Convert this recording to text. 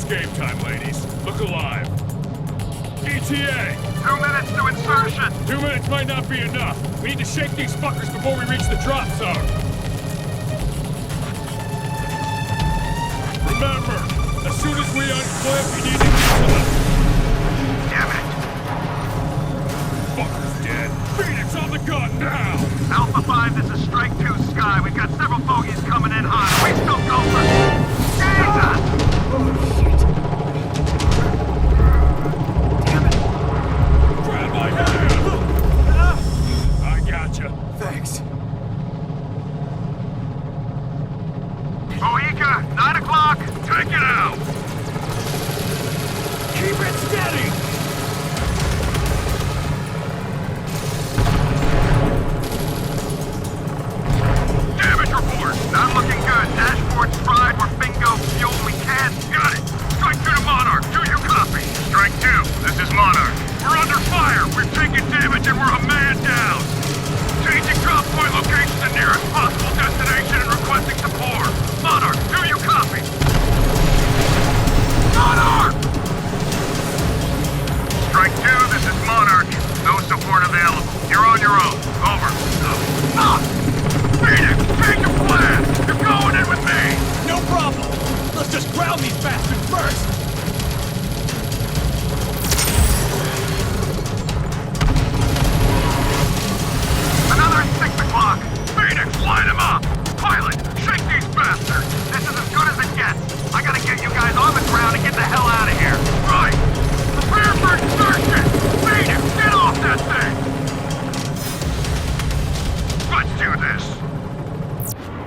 game time, ladies. Look alive. ETA! 2 minutes to insertion! 2 minutes might not be enough. We need to shake these fuckers before we reach the drop zone. Remember, as soon as we unclip, you need to get to them. Damn it! Fucker's dead. Phoenix on the gun now! Alpha 5, this is Strike 2 Sky. We've got several bogeys coming in hot. We still go for... Jesus! Damn it! Grab my hand! I gotcha. Thanks. Boyka, 9 o'clock! Take it out! Keep it steady!